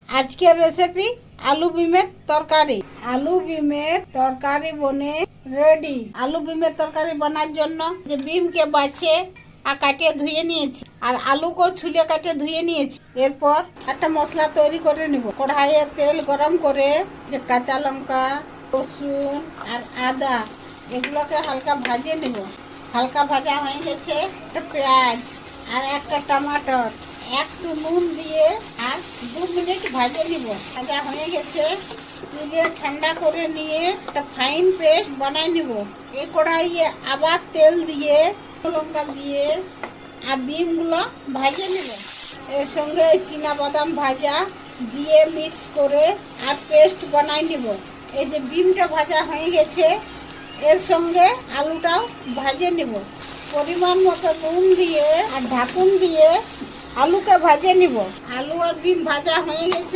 আজকের রেসিপি আলু বিমের তরকারি। আলু বিমের তরকারি বনে রেডি। আলু বিমের তরকারি বানার জন্য যে বিমকে বাছে আর কাটিয়ে ধুয়ে নিয়েছি, আর আলুকেও ছুলে কাটিয়ে ধুয়ে নিয়েছি। এরপর একটা মশলা তৈরি করে নিব। কড়াইয়ে তেল গরম করে যে কাঁচা লঙ্কা, রসুন আর আদা এগুলোকে হালকা ভাজে নেব। হালকা ভাজা হয়ে গেছে একটা পেঁয়াজ আর একটা টমাটর, একটু নুন দিয়ে আর 2 মিনিট ভাজে নিব। ভাজা হয়ে গেছে, তুলে ঠান্ডা করে নিয়ে একটা ফাইন পেস্ট বানাই নিব। এই কড়াইয়ে আবার তেল দিয়ে লঙ্কা দিয়ে আর বিমগুলো ভাজে নিব। এর সঙ্গে বাদাম ভাজা দিয়ে মিক্স করে আর পেস্ট বানাই নিব। এই যে বিমটা ভাজা হয়ে গেছে, এর সঙ্গে আলুটাও ভাজে নিব। পরিমাণ মতো নুন দিয়ে আর ঢাকুন দিয়ে আলুকে ভাজে নিব। আলু আর বিম ভাজা হয়ে গেছে।